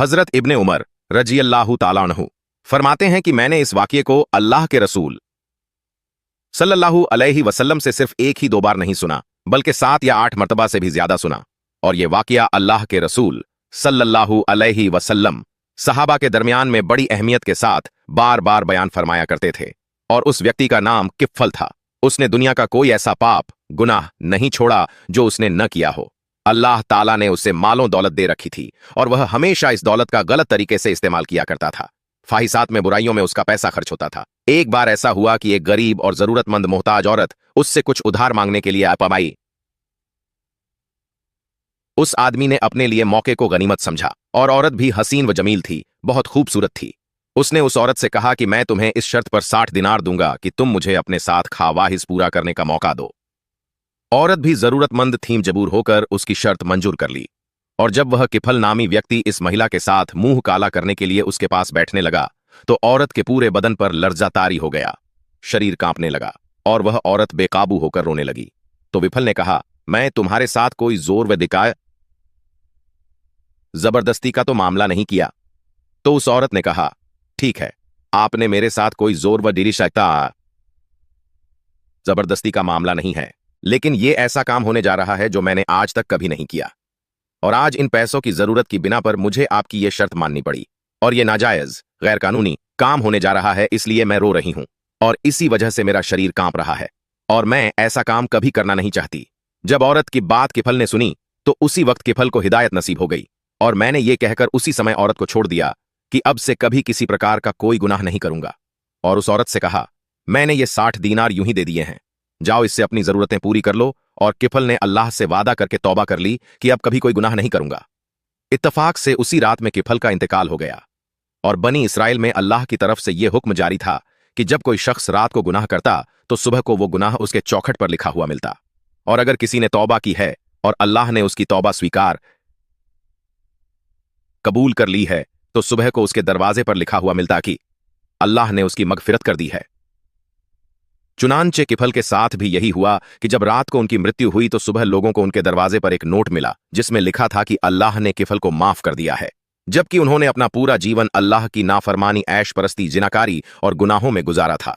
हजरत इब्ने उमर रज़ियल्लाहु ताला अन्हु फरमाते हैं कि मैंने इस वाक़ये को अल्लाह के रसूल सल्लल्लाहु अलैहि वसल्लम से सिर्फ एक ही 2 बार नहीं सुना, बल्कि 7 या 8 मरतबा से भी ज्यादा सुना। और यह वाक़या अल्लाह के रसूल सल्लल्लाहु अलैहि वसल्लम सहाबा के दरमियान में बड़ी अहमियत के साथ बार बार बयान फरमाया करते थे। और उस व्यक्ति का नाम किफ़ल था। उसने दुनिया का कोई ऐसा पाप गुनाह नहीं छोड़ा जो उसने न किया हो। अल्लाह ताला ने उसे मालों दौलत दे रखी थी और वह हमेशा इस दौलत का गलत तरीके से इस्तेमाल किया करता था। फाहिसात में, बुराइयों में उसका पैसा खर्च होता था। एक बार ऐसा हुआ कि एक गरीब और जरूरतमंद मोहताज औरत उससे कुछ उधार मांगने के लिए आ पाई। उस आदमी ने अपने लिए मौके को गनीमत समझा और औरत भी हसीन व जमील थी, बहुत खूबसूरत थी। उसने उस औरत से कहा कि मैं तुम्हें इस शर्त पर 60 दिनार दूंगा कि तुम मुझे अपने साथ ख़वाहिश पूरा करने का मौका दो। औरत भी जरूरतमंद थी, मजबूर होकर उसकी शर्त मंजूर कर ली। और जब वह किफल नामी व्यक्ति इस महिला के साथ मुंह काला करने के लिए उसके पास बैठने लगा तो औरत के पूरे बदन पर लर्जा तारी हो गया, शरीर कांपने लगा और वह औरत बेकाबू होकर रोने लगी। तो विफल ने कहा, मैं तुम्हारे साथ कोई जोर व दिखाए जबरदस्ती का तो मामला नहीं किया। तो उस औरत ने कहा, ठीक है, आपने मेरे साथ कोई जोर व डिरिशाता जबरदस्ती का मामला नहीं है, लेकिन यह ऐसा काम होने जा रहा है जो मैंने आज तक कभी नहीं किया। और आज इन पैसों की जरूरत की बिना पर मुझे आपकी यह शर्त माननी पड़ी और यह नाजायज गैर कानूनी काम होने जा रहा है, इसलिए मैं रो रही हूं और इसी वजह से मेरा शरीर कांप रहा है और मैं ऐसा काम कभी करना नहीं चाहती। जब औरत की बात किफल ने सुनी तो उसी वक्त किफल को हिदायत नसीब हो गई और मैंने ये कहकर उसी समय औरत को छोड़ दिया कि अब से कभी किसी प्रकार का कोई गुनाह नहीं करूंगा। और उस औरत से कहा, मैंने ये 60 दीनार यूं ही दे दिए हैं, जाओ इससे अपनी जरूरतें पूरी कर लो। और किफल ने अल्लाह से वादा करके तौबा कर ली कि अब कभी कोई गुनाह नहीं करूंगा। इत्तफाक से उसी रात में किफल का इंतकाल हो गया और बनी इसराइल में अल्लाह की तरफ से यह हुक्म जारी था कि जब कोई शख्स रात को गुनाह करता तो सुबह को वो गुनाह उसके चौखट पर लिखा हुआ मिलता, और अगर किसी ने तौबा की है और अल्लाह ने उसकी तौबा स्वीकार कबूल कर ली है तो सुबह को उसके दरवाजे पर लिखा हुआ मिलता कि अल्लाह ने उसकी मगफिरत कर दी है। चुनांचे किफल के साथ भी यही हुआ कि जब रात को उनकी मृत्यु हुई तो सुबह लोगों को उनके दरवाजे पर एक नोट मिला जिसमें लिखा था कि अल्लाह ने किफल को माफ कर दिया है, जबकि उन्होंने अपना पूरा जीवन अल्लाह की नाफरमानी, ऐश परस्ती, जिनाकारी और गुनाहों में गुजारा था।